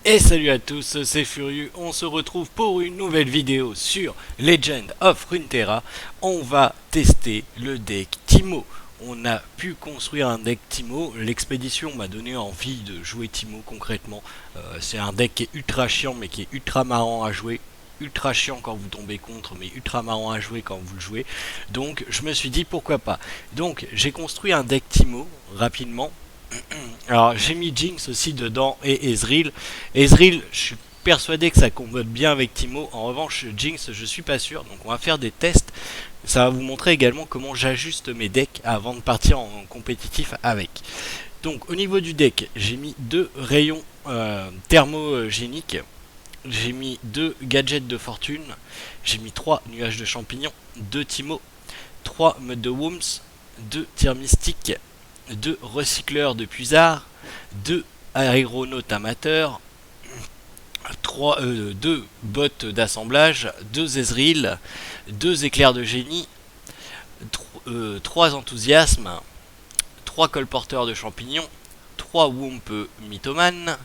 Et salut à tous, c'est Furieux, on se retrouve pour une nouvelle vidéo sur Legend of Runeterra. On va tester le deck Teemo. On a pu construire un deck Teemo, l'expédition m'a donné envie de jouer Teemo concrètement. C'est un deck qui est ultra chiant mais qui est ultra marrant à jouer. Ultra chiant quand vous tombez contre, mais ultra marrant à jouer quand vous le jouez. Donc je me suis dit pourquoi pas. Donc j'ai construit un deck Teemo rapidement. Alors j'ai mis Jinx aussi dedans et Ezreal. Ezreal, je suis persuadé que ça combote bien avec Teemo. En revanche, Jinx, je suis pas sûr. Donc on va faire des tests. Ça va vous montrer également comment j'ajuste mes decks avant de partir en compétitif avec. Donc au niveau du deck, j'ai mis deux rayons thermogéniques. J'ai mis deux gadgets de fortune. J'ai mis 3 nuages de champignons, 2 Teemo, 3 meutes de Worms, 2 tirs mystiques, 2 recycleurs de puisards, 2 aéronautes amateurs, 2 bottes d'assemblage, 2 Ezreal, 2 éclairs de génie, 3 enthousiasmes, 3 colporteurs de champignons, 3 Womp mythomanes,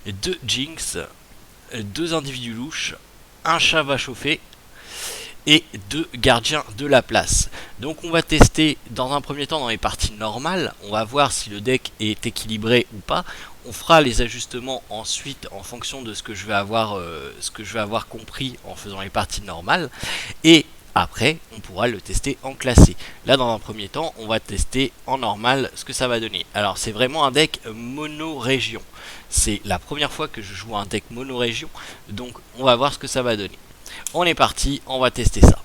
2 Jinx, 2 individus louches, un chat va chauffer et 2 gardiens de la place. Donc on va tester dans un premier temps dans les parties normales, on va voir si le deck est équilibré ou pas. On fera les ajustements ensuite en fonction de ce que je vais avoir compris en faisant les parties normales, et après on pourra le tester en classé. Là dans un premier temps on va tester en normal ce que ça va donner. Alors c'est vraiment un deck mono-région, c'est la première fois que je joue un deck mono-région, donc on va voir ce que ça va donner. On est parti, on va tester ça.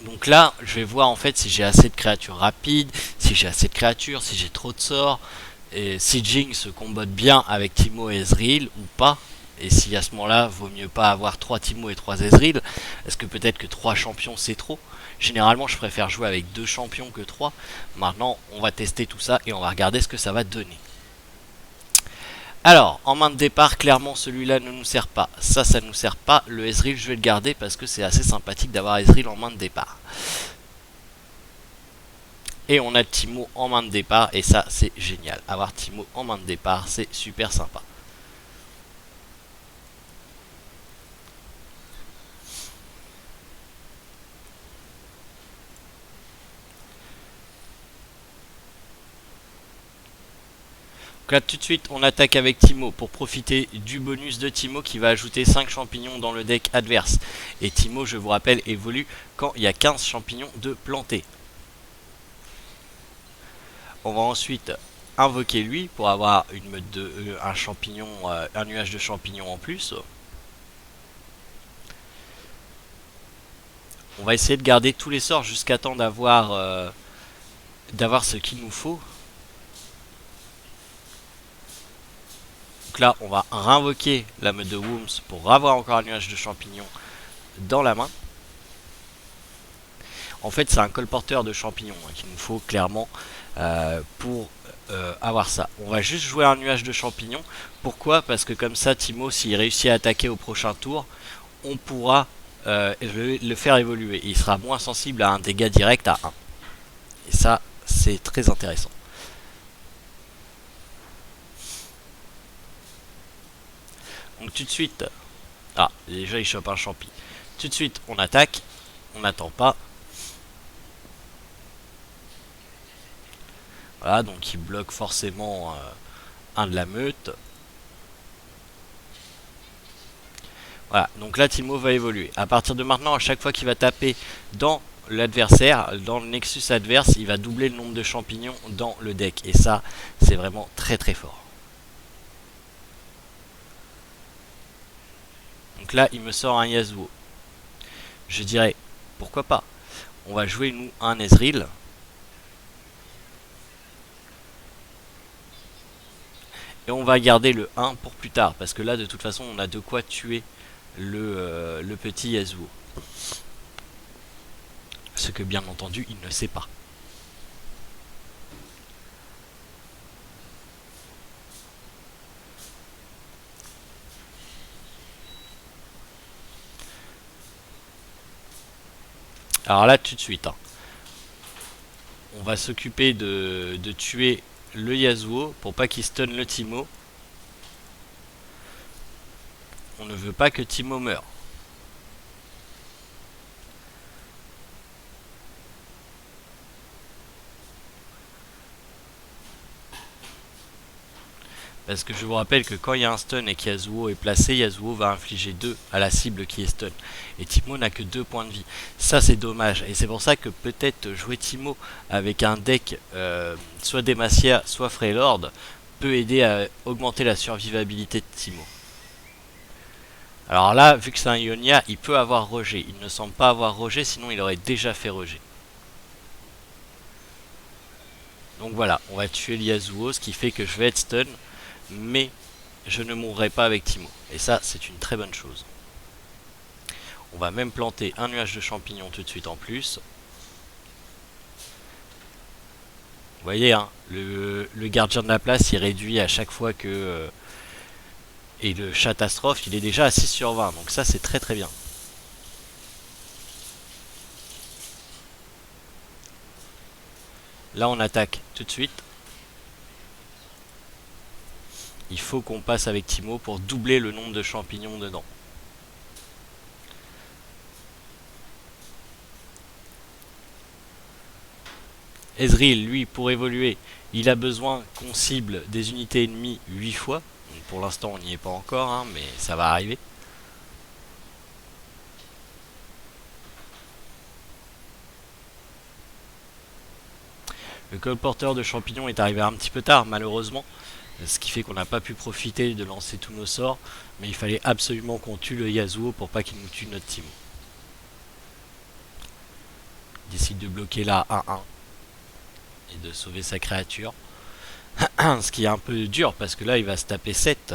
Donc là, je vais voir en fait si j'ai assez de créatures rapides, si j'ai assez de créatures, si j'ai trop de sorts, et si Jinx se combotte bien avec Teemo et Ezreal ou pas. Et si à ce moment-là, vaut mieux pas avoir 3 Teemo et 3 Ezreal. Est-ce que peut-être que 3 champions c'est trop? Généralement, je préfère jouer avec 2 champions que 3. Maintenant, on va tester tout ça et on va regarder ce que ça va donner. Alors, en main de départ, clairement celui-là ne nous sert pas. Ça ne nous sert pas. Le Ezreal, je vais le garder parce que c'est assez sympathique d'avoir Ezreal en main de départ. Et on a Teemo en main de départ et ça c'est génial. Avoir Teemo en main de départ, c'est super sympa. Donc là tout de suite on attaque avec Teemo pour profiter du bonus de Teemo qui va ajouter 5 champignons dans le deck adverse. Et Teemo, je vous rappelle, évolue quand il y a 15 champignons de plantés. On va ensuite invoquer lui pour avoir une meute de un champignon, un nuage de champignons en plus. On va essayer de garder tous les sorts jusqu'à temps d'avoir ce qu'il nous faut. Donc là, on va réinvoquer la meute de Worms pour avoir encore un nuage de champignons dans la main. En fait, c'est un colporteur de champignons qu'il nous faut clairement pour avoir ça. On va juste jouer un nuage de champignons. Pourquoi? Parce que comme ça, Teemo, s'il réussit à attaquer au prochain tour, on pourra le faire évoluer. Il sera moins sensible à un dégât direct à 1. Et ça, c'est très intéressant. Donc tout de suite, ah déjà il chope un champi. Tout de suite on attaque, on n'attend pas. Voilà, donc il bloque forcément un de la meute. Voilà, donc là Teemo va évoluer. À partir de maintenant, à chaque fois qu'il va taper dans l'adversaire, dans le Nexus adverse, il va doubler le nombre de champignons dans le deck. Et ça, c'est vraiment très très fort. Donc là, il me sort un Yasuo. Je dirais, pourquoi pas? On va jouer nous un Ezreal. Et on va garder le 1 pour plus tard. Parce que là, de toute façon, on a de quoi tuer le petit Yasuo. Ce que bien entendu, il ne sait pas. Alors là, tout de suite, hein. va s'occuper de tuer le Yasuo pour pas qu'il stun le Teemo. On ne veut pas que Teemo meure. Parce que je vous rappelle que quand il y a un stun et qu'Yasuo est placé, Yasuo va infliger 2 à la cible qui est stun. Et Teemo n'a que 2 points de vie. Ça c'est dommage. Et c'est pour ça que peut-être jouer Teemo avec un deck soit Demacia, soit Freylord peut aider à augmenter la survivabilité de Teemo. Alors là, vu que c'est un Ionia, il peut avoir rejet. Il ne semble pas avoir rejet, sinon il aurait déjà fait rejet. Donc voilà, on va tuer le Yasuo, ce qui fait que je vais être stun. Mais je ne mourrai pas avec Teemo. Et ça, c'est une très bonne chose. On va même planter un nuage de champignons tout de suite en plus. Vous voyez, hein, le gardien de la place, il réduit à chaque fois que... et le catastrophe, il est déjà à 6 sur 20. Donc ça, c'est très très bien. Là, on attaque tout de suite. Il faut qu'on passe avec Teemo pour doubler le nombre de champignons dedans. Ezreal, lui, pour évoluer, il a besoin qu'on cible des unités ennemies 8 fois. Donc pour l'instant, on n'y est pas encore, hein, mais ça va arriver. Le colporteur de champignons est arrivé un petit peu tard, malheureusement. Ce qui fait qu'on n'a pas pu profiter de lancer tous nos sorts. Mais il fallait absolument qu'on tue le Yasuo pour pas qu'il nous tue notre team. Il décide de bloquer là 1-1. Et de sauver sa créature. Ce qui est un peu dur parce que là il va se taper 7.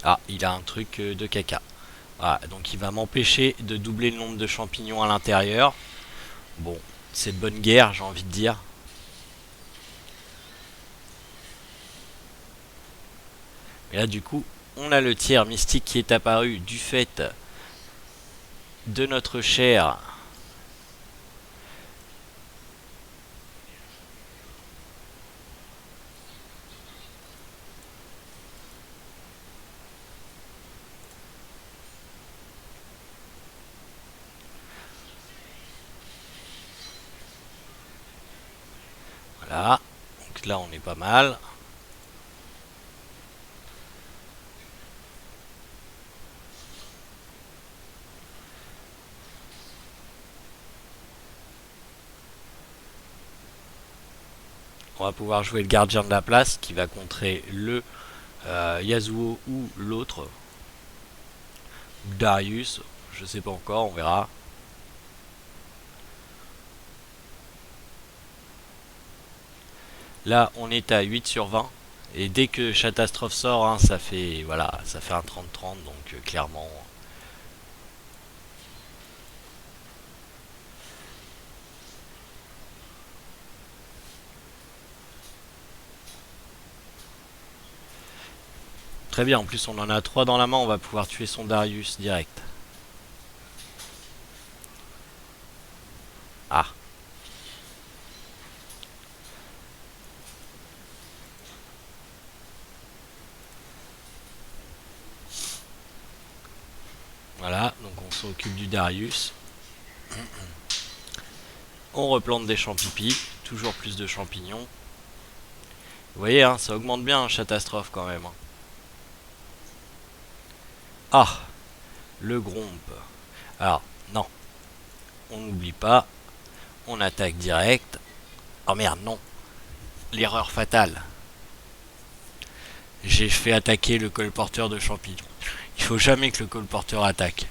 Ah, il a un truc de caca. Voilà, donc il va m'empêcher de doubler le nombre de champignons à l'intérieur. Bon, c'est de bonne guerre, j'ai envie de dire. Et là du coup, on a le tiers mystique qui est apparu du fait de notre cher voilà. Donc là on est pas mal. On va pouvoir jouer le gardien de la place qui va contrer le Yasuo ou l'autre. Darius, je sais pas encore, on verra. Là, on est à 8 sur 20. Et dès que Catastrophe sort, hein, ça fait voilà, ça fait un 30-30, donc clairement. Très bien, en plus on en a 3 dans la main, on va pouvoir tuer son Darius direct. Ah. Voilà, donc on s'occupe du Darius. On replante des champipis, toujours plus de champignons. Vous voyez, hein, ça augmente bien, Catastrophe quand même. Ah, le Gromp. Alors, non, on n'oublie pas, on attaque direct. Oh merde, non, l'erreur fatale. J'ai fait attaquer le colporteur de champignons. Il faut jamais que le colporteur attaque.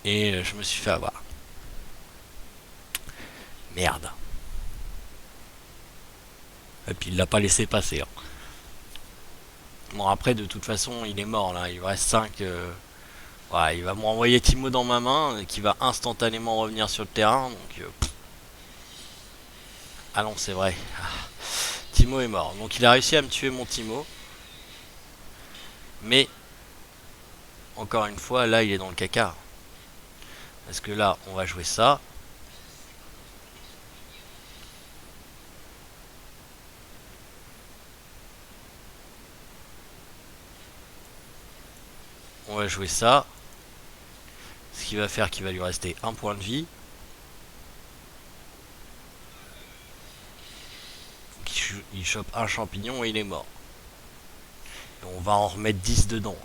Et je me suis fait avoir. Merde. Et puis il l'a pas laissé passer. Hein. Bon après de toute façon il est mort là. Il reste 5. Ouais, il va m'envoyer Teemo dans ma main qui va instantanément revenir sur le terrain. Donc ah non c'est vrai. Teemo est mort. Donc il a réussi à me tuer mon Teemo. Mais encore une fois là il est dans le caca. Parce que là on va jouer ça. on va jouer ça. Ce qui va faire qu'il va lui rester un point de vie. Il chope un champignon et il est mort. Et on va en remettre 10 dedans.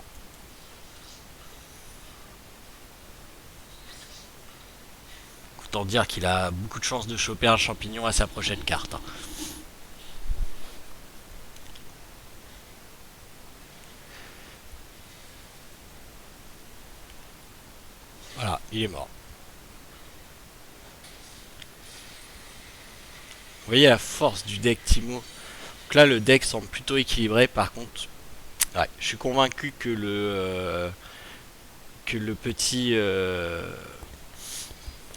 Autant dire qu'il a beaucoup de chances de choper un champignon à sa prochaine carte. Voilà, il est mort. Vous voyez la force du deck Teemo. Donc là, le deck semble plutôt équilibré. Par contre, ouais, je suis convaincu que le petit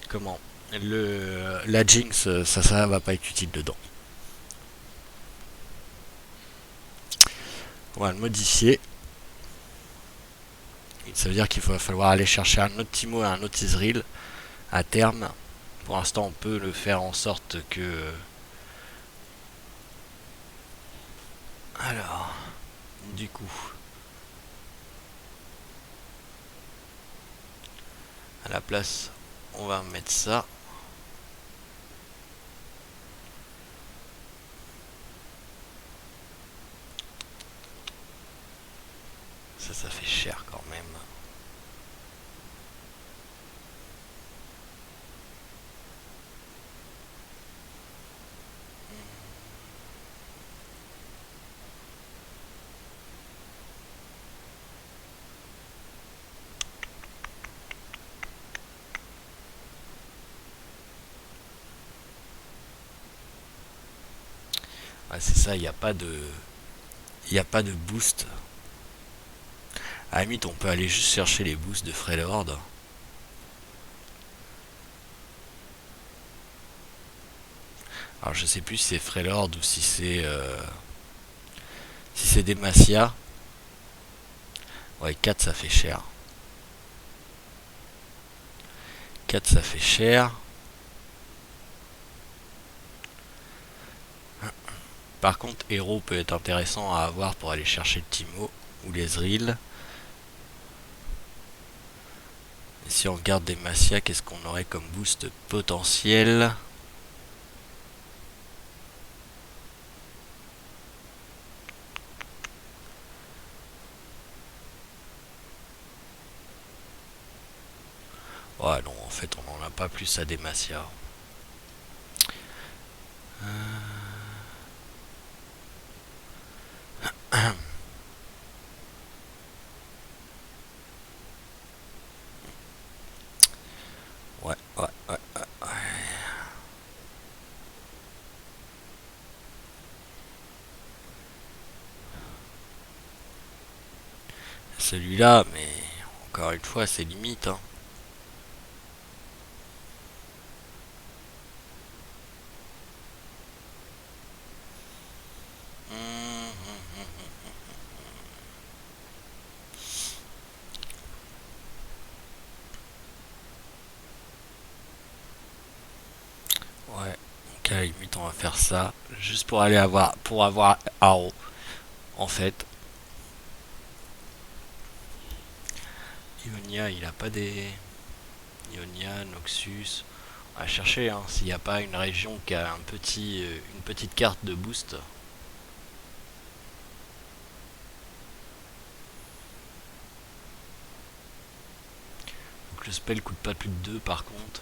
comment la Jinx, ça va pas être utile dedans. On va le modifier. Ça veut dire qu'il va falloir aller chercher un autre Teemo et un autre Ezreal à terme. Pour l'instant, on peut le faire en sorte que... Alors, du coup... À la place, on va mettre ça. Ça fait cher quand même. Ah, c'est ça, il n'y a pas de... Il n'y a pas de boost. À la limite, on peut aller juste chercher les boosts de Freljord. Alors je sais plus si c'est Freljord ou si c'est Demacia. Ouais, 4 ça fait cher. 4 ça fait cher. Par contre, Hero peut être intéressant à avoir pour aller chercher le Teemo ou les Ezreal. Et si on regarde Demacia, qu'est-ce qu'on aurait comme boost potentiel? Ouais, non, en fait, on n'en a pas plus à Demacia. Ouais, ouais, ouais, ouais. Celui-là, mais encore une fois, c'est limite, hein. Ouais, donc à la limite, on va faire ça juste pour aller avoir Arrow, en fait. Ionia, il a pas des... Ionia, Noxus... On va chercher, hein, s'il n'y a pas une région qui a une petite carte de boost. Donc le spell coûte pas plus de 2 par contre.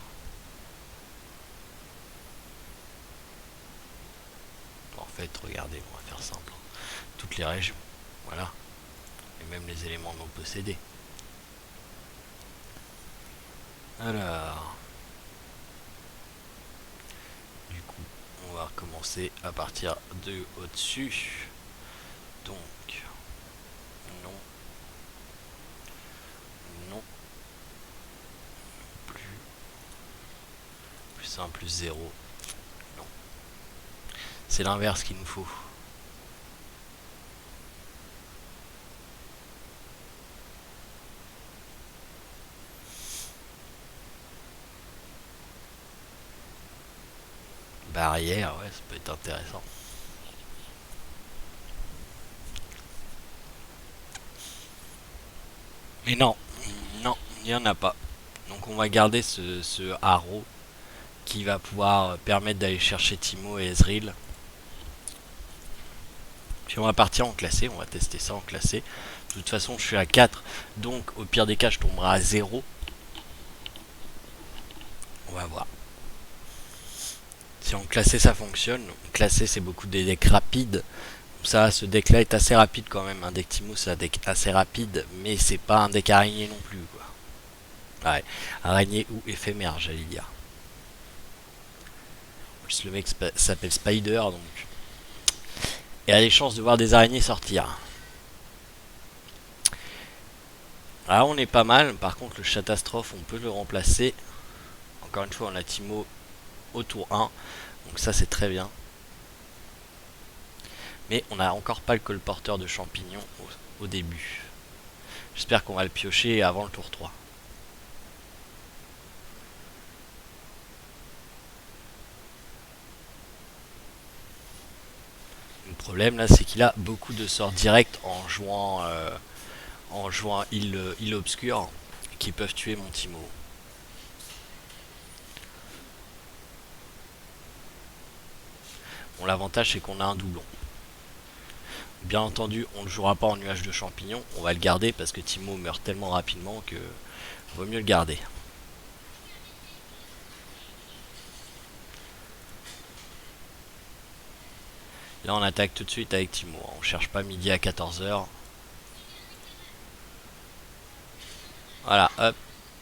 En fait, regardez, on va faire simple. Toutes les régions, voilà. Et même les éléments non possédés. Alors... Du coup, on va recommencer à partir de au-dessus. Donc... Non. Non. Plus 1, plus 0. Non. C'est l'inverse qu'il nous faut. Barrière, ouais, ça peut être intéressant. Mais non, non, il n'y en a pas. Donc on va garder ce haro qui va pouvoir permettre d'aller chercher Timo et Ezreal. Puis on va partir en classé, on va tester ça en classé. De toute façon, je suis à 4, donc au pire des cas, je tomberai à 0. On va voir. Si en classé ça fonctionne, classé c'est beaucoup des decks rapides. Ça, ce deck là est assez rapide quand même. Un deck Timo c'est un deck assez rapide, mais c'est pas un deck araignée non plus quoi. Ouais, araignée ou éphémère j'allais dire. En plus le mec s'appelle Spider donc. Et a des chances de voir des araignées sortir. Ah on est pas mal, par contre le catastrophe on peut le remplacer. Encore une fois on a Timo au tour 1, donc ça c'est très bien. Mais on n'a encore pas le colporteur de champignons au début. J'espère qu'on va le piocher avant le tour 3. Le problème là c'est qu'il a beaucoup de sorts directs en jouant île obscure qui peuvent tuer mon Timo. Bon l'avantage c'est qu'on a un doublon. Bien entendu on ne jouera pas en nuage de champignons, on va le garder parce que Timo meurt tellement rapidement que vaut mieux le garder. Là on attaque tout de suite avec Timo, on cherche pas midi à 14 h. Voilà, hop,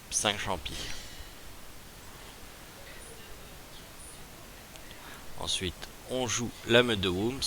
5 champis. Ensuite, on joue la meute de Wooms.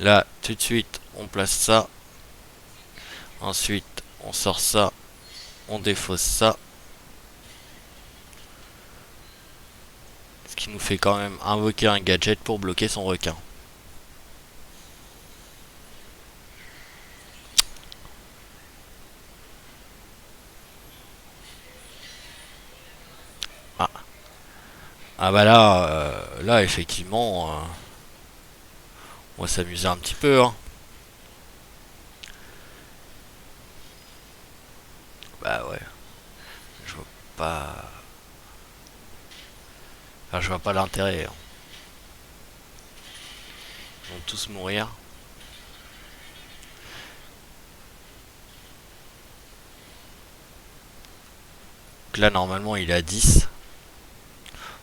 Là, tout de suite, on place ça. Ensuite, on sort ça. On défausse ça. Ce qui nous fait quand même invoquer un gadget pour bloquer son requin. Ah, ah bah là, là effectivement, on va s'amuser un petit peu. Hein. Bah ouais, je vois pas, enfin, je vois pas l'intérêt. Hein. Ils vont tous mourir. Donc là, normalement, il est à 10.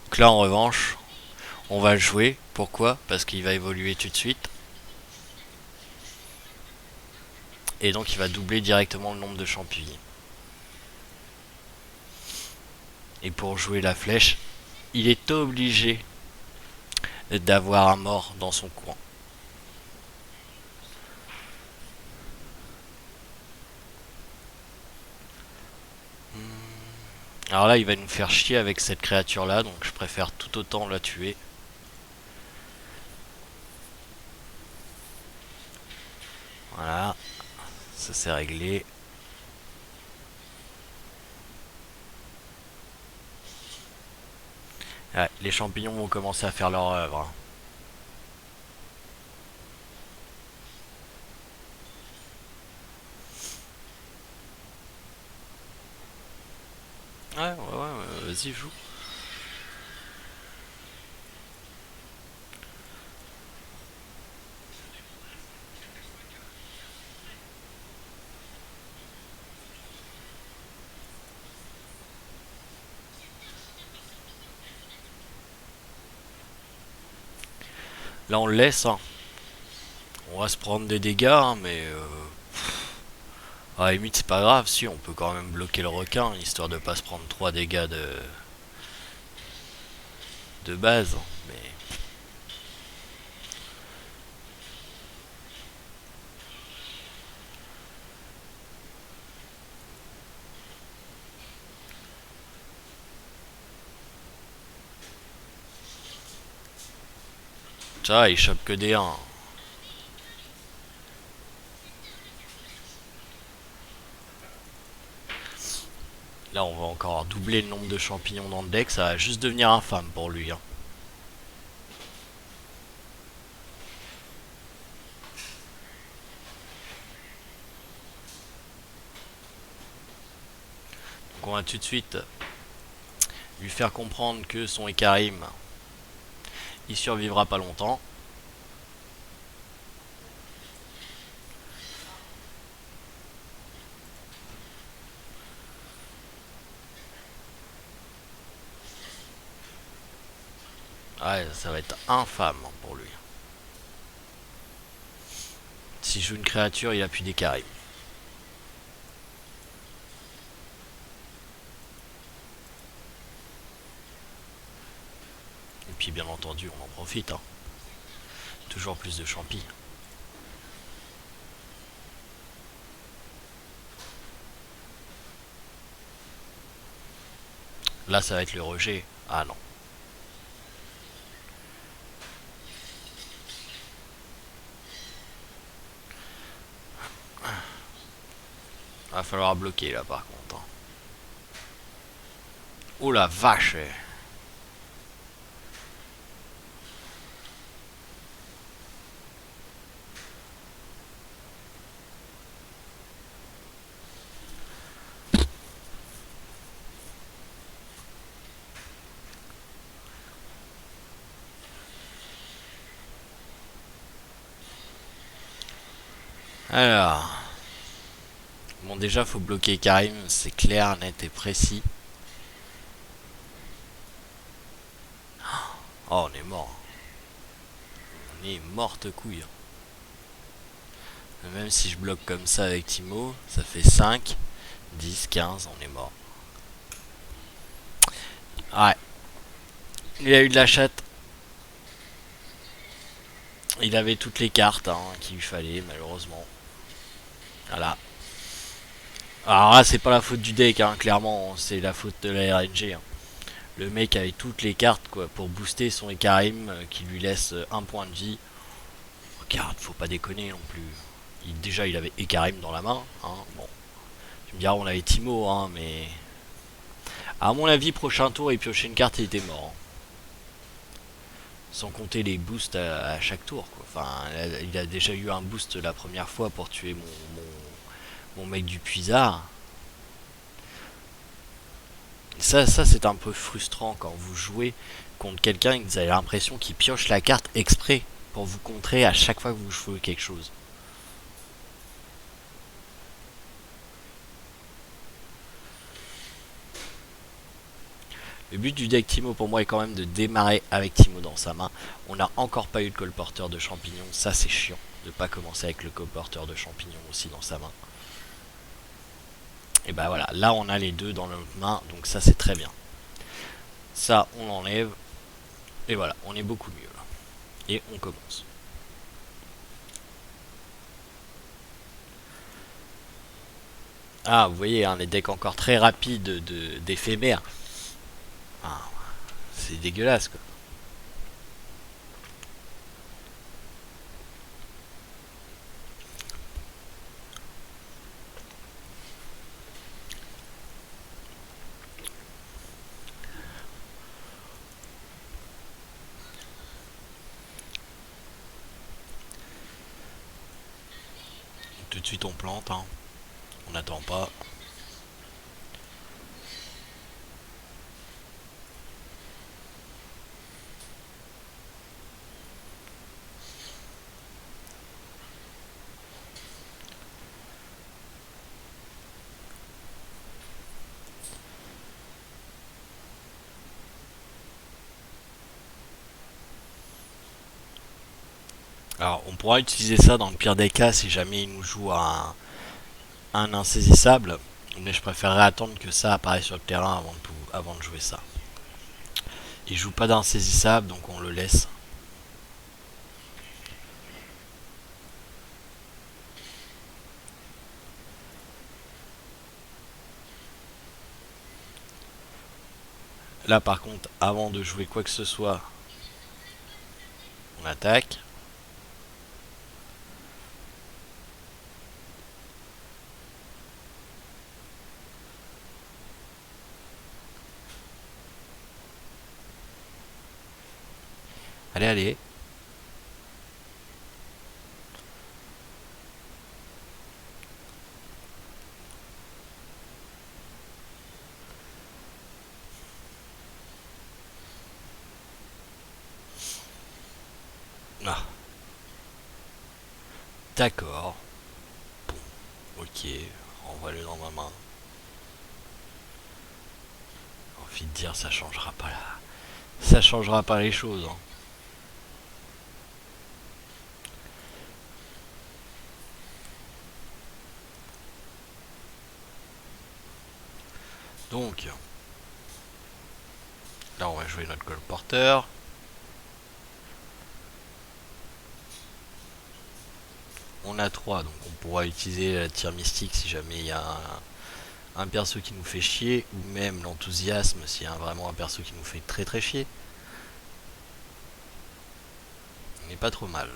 Donc là, en revanche, on va le jouer. Pourquoi? Parce qu'il va évoluer tout de suite. Et donc, il va doubler directement le nombre de champignons. Et pour jouer la flèche, il est obligé d'avoir un mort dans son coin. Alors là, il va nous faire chier avec cette créature là, donc je préfère tout autant la tuer. Voilà, ça c'est réglé. Ouais, les champignons vont commencer à faire leur œuvre. Ouais, ouais, ouais, vas-y, joue. Là, on le laisse. Hein. On va se prendre des dégâts, hein, mais à la limite, c'est pas grave. Si, on peut quand même bloquer le requin, histoire de pas se prendre 3 dégâts de base. Mais Ça, il chope que des 1. Là, on va encore doubler le nombre de champignons dans le deck. Ça va juste devenir infâme pour lui. Hein. Donc, on va tout de suite lui faire comprendre que son Ekarim, il survivra pas longtemps. Ouais, ça va être infâme pour lui. S'il joue une créature, il a plus d'Ekarim. Et puis bien entendu, on en profite. Hein. Toujours plus de champis. Là, ça va être le rejet. Ah non. Va falloir bloquer là par contre. Hein. Oh la vache. Alors. Bon déjà faut bloquer Karim, c'est clair, net et précis. Oh on est mort. On est morte couille. Même si je bloque comme ça avec Timo, ça fait 5, 10, 15, on est mort. Ouais. Il a eu de la chatte. Il avait toutes les cartes hein, qu'il lui fallait malheureusement. Voilà. Alors là c'est pas la faute du deck hein, clairement, c'est la faute de la RNG. Hein. Le mec avait toutes les cartes quoi pour booster son Ekarim qui lui laisse un point de vie. Regarde, faut pas déconner non plus. Déjà il avait Ekarim dans la main. Hein. Bon. Tu me diras on avait Timo hein, mais à mon avis prochain tour il piochait une carte et il était mort. Hein. Sans compter les boosts à chaque tour quoi. Enfin il a déjà eu un boost la première fois pour tuer mon mec du puisard. Ça c'est un peu frustrant quand vous jouez contre quelqu'un et que vous avez l'impression qu'il pioche la carte exprès pour vous contrer à chaque fois que vous jouez quelque chose. Le but du deck Timo pour moi est quand même de démarrer avec Timo dans sa main. On n'a encore pas eu le colporteur de champignons, ça c'est chiant de pas commencer avec le colporteur de champignons aussi dans sa main. Et bah voilà, là on a les deux dans notre main, donc ça c'est très bien. Ça on l'enlève, et voilà, on est beaucoup mieux là. Et on commence. Ah vous voyez, hein, les decks encore très rapides d'éphémères. Ah, c'est dégueulasse quoi. Tout de suite on plante, hein. On n'attend pas. Alors on pourra utiliser ça dans le pire des cas si jamais il nous joue un insaisissable. Mais je préférerais attendre que ça apparaisse sur le terrain avant de jouer ça. Il joue pas d'insaisissable donc on le laisse. Là par contre avant de jouer quoi que ce soit, On attaque. Allez, allez. Ah, d'accord. Bon, ok. Renvoie-le dans ma main. Envie de dire, ça changera pas là. Ça changera pas les choses. Hein. Donc, là, on va jouer notre colporteur. On a 3, donc on pourra utiliser la tire mystique si jamais il y a un perso qui nous fait chier, ou même l'enthousiasme s'il y a vraiment un perso qui nous fait très très chier. On n'est pas trop mal.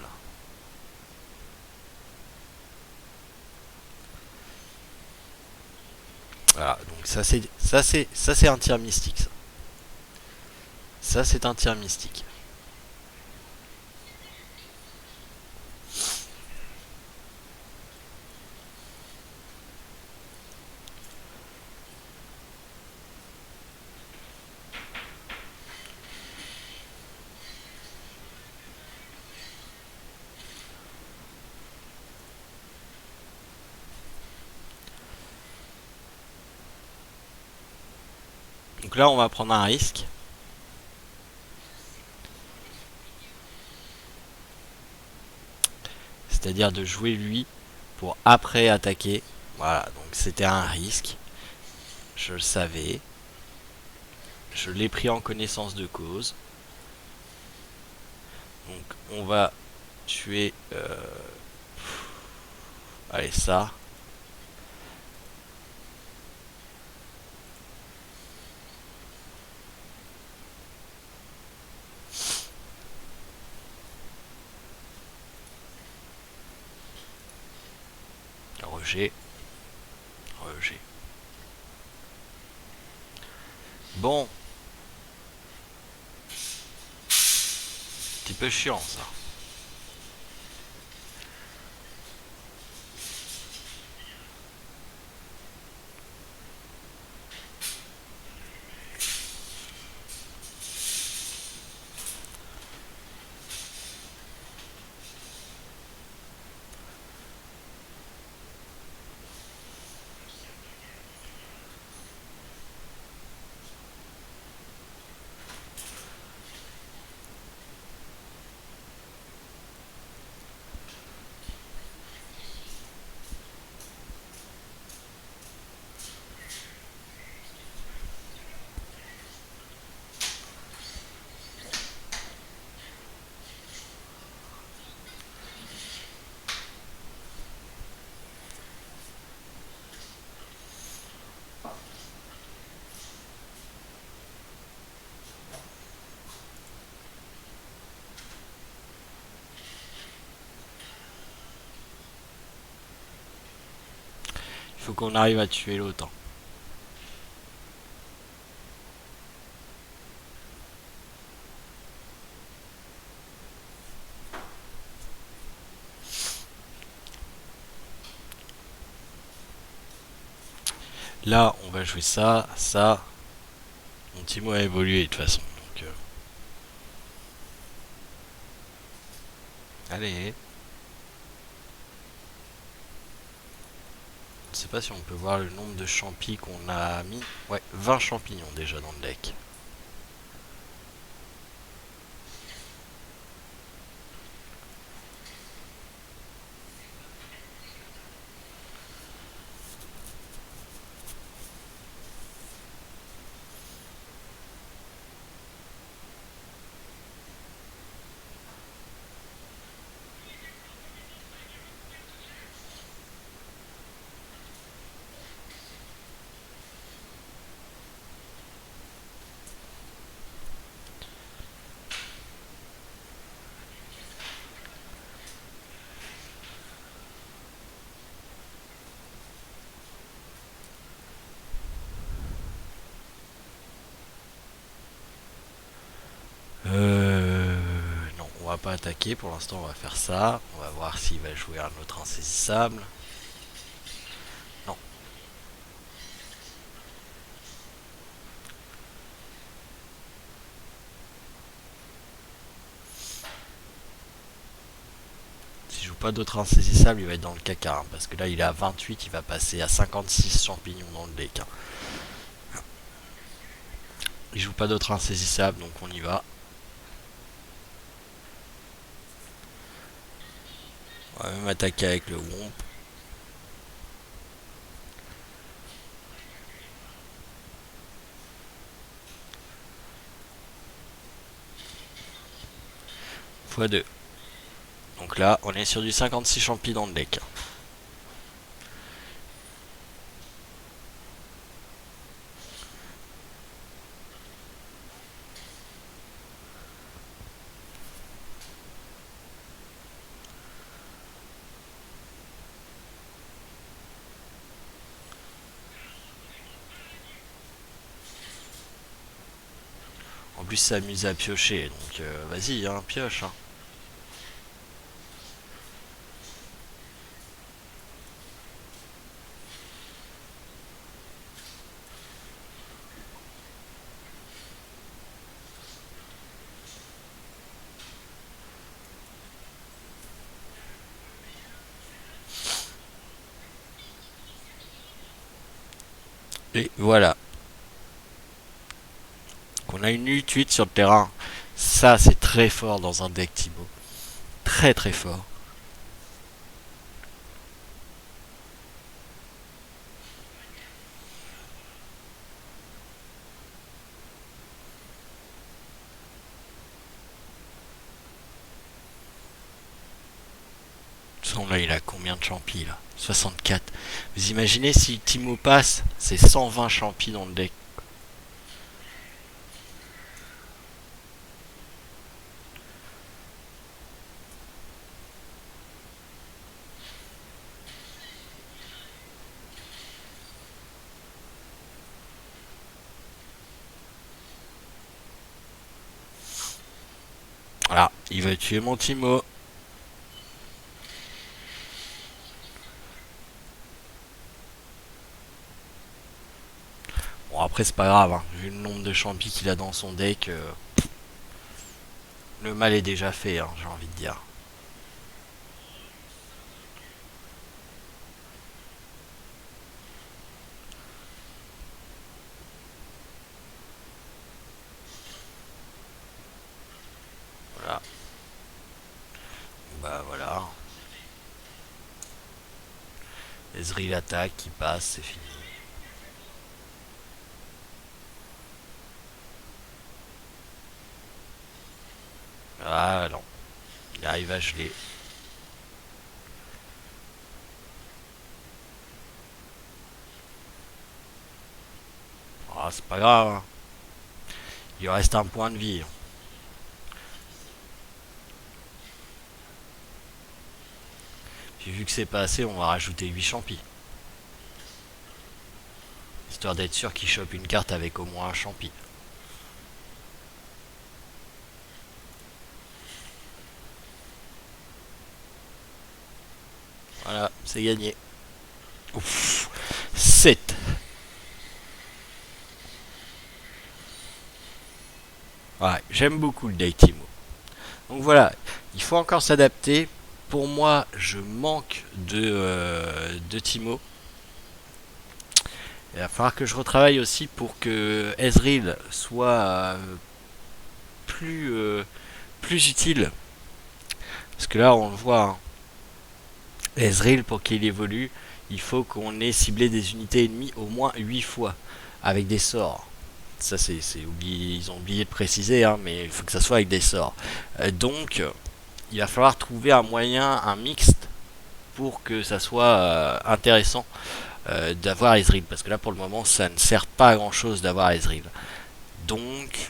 Voilà, donc ça c'est un tir mystique. Ça c'est un tir mystique. Donc là on va prendre un risque. C'est-à-dire de jouer lui pour après attaquer. Voilà, donc c'était un risque. Je le savais. Je l'ai pris en connaissance de cause. Donc on va tuer... Allez, ça. Rejet. Rejet. Bon. Petit peu chiant ça. Il faut qu'on arrive à tuer l'autre. Hein. Là, on va jouer ça, ça. Mon Timo a évolué de toute façon. Donc, allez. Je sais pas si on peut voir le nombre de champis qu'on a mis. Ouais, 20 champignons déjà dans le deck. pas attaquer. Pour l'instant, on va faire ça. On va voir s'il va jouer un autre insaisissable. Non. S'il joue pas d'autres insaisissables, il va être dans le caca. Hein, parce que là, il est à 28, il va passer à 56 champignons dans le deck. Hein. Il joue pas d'autres insaisissables, donc on y va. On va même attaquer avec le Womp. x2. Donc là, on est sur du 56 champis dans le deck. En plus, ça s'amuse à piocher, donc vas-y, hein, pioche. Hein. Et voilà. Qu'on a une U8 sur le terrain. Ça, c'est très fort dans un deck Thibaut. Très très fort. Là, il a combien de champis là? 64. Vous imaginez si Timo passe, c'est 120 champis dans le deck. Voilà, il va tuer mon Timo. Bon, après, c'est pas grave, hein. Vu le nombre de champis qu'il a dans son deck, le mal est déjà fait, hein, j'ai envie de dire. Voilà. Bah voilà. Ezreal attaque, qui passe, c'est fini. Ah non. Il arrive à geler. Ah, c'est pas grave. Hein. Il reste un point de vie. Puis vu que c'est pas assez, on va rajouter 8 champis. Histoire d'être sûr qu'il chope une carte avec au moins un champi. Voilà, c'est gagné. Ouf, 7. Ouais, j'aime beaucoup le deck Timo. Donc voilà, il faut encore s'adapter. Pour moi, je manque de Timo. Il va falloir que je retravaille aussi pour que Ezreal soit plus, plus utile. Parce que là, on le voit, hein. Ezreal, pour qu'il évolue, il faut qu'on ait ciblé des unités ennemies au moins 8 fois. Avec des sorts. Ça, c'est oublié, ils ont oublié de préciser, hein, mais il faut que ça soit avec des sorts. Donc, il va falloir trouver un moyen, un mixte, pour que ça soit intéressant d'avoir Ezreal. Parce que là, pour le moment, ça ne sert pas à grand chose d'avoir Ezreal. Donc,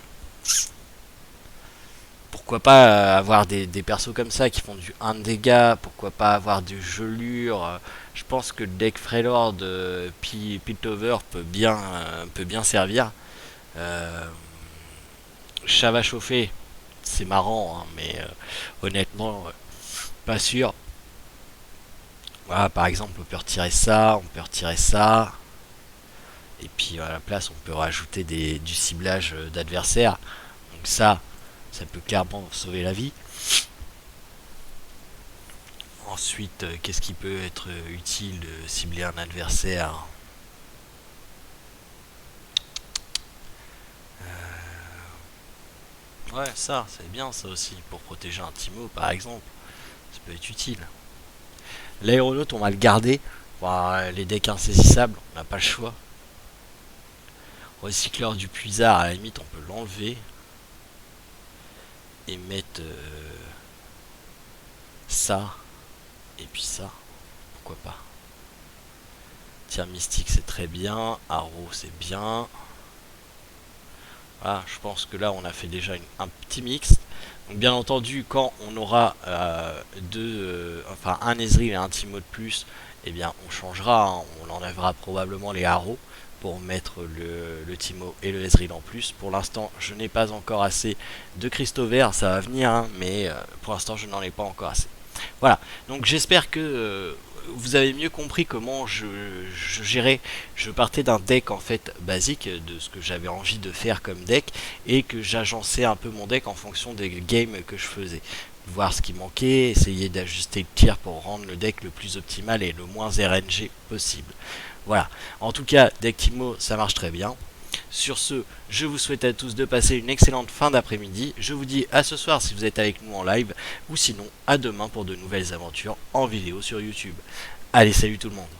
pourquoi pas avoir des persos comme ça qui font du 1 dégâts, pourquoi pas avoir du gelure. Je pense que le deck Freylord Piltover peut bien servir. Chava chauffé, c'est marrant, hein, mais honnêtement, pas sûr. Voilà, par exemple, on peut retirer ça, on peut retirer ça. Et puis à la place, on peut rajouter du ciblage d'adversaires. Donc ça peut clairement sauver la vie. Ensuite, qu'est-ce qui peut être utile de cibler un adversaire? Ouais, ça, c'est bien ça aussi, pour protéger un Timo par exemple. Ça peut être utile. L'aéronaute, on va le garder. Bah, les decks insaisissables, on n'a pas le choix. Recycleur du puisard, à la limite, on peut l'enlever. Et mettre ça. Et puis ça. Pourquoi pas. Tir mystique, c'est très bien. Arrow, c'est bien. Voilà, je pense que là, on a fait déjà un petit mix. Donc, bien entendu, quand on aura un Ezreal et un Timo de plus, eh bien, on changera. Hein. On enlèvera probablement les Arrows pour mettre le Timo et le Ezreal en plus. Pour l'instant, je n'ai pas encore assez de cristaux verts, ça va venir, hein, mais pour l'instant, je n'en ai pas encore assez. Voilà, donc j'espère que vous avez mieux compris comment je gérais. Je partais d'un deck en fait basique de ce que j'avais envie de faire comme deck et que j'agençais un peu mon deck en fonction des games que je faisais. Voir ce qui manquait, essayer d'ajuster le tir pour rendre le deck le plus optimal et le moins RNG possible. Voilà, en tout cas, deck Timo, ça marche très bien. Sur ce, je vous souhaite à tous de passer une excellente fin d'après-midi. Je vous dis à ce soir si vous êtes avec nous en live, ou sinon à demain pour de nouvelles aventures en vidéo sur YouTube. Allez, salut tout le monde!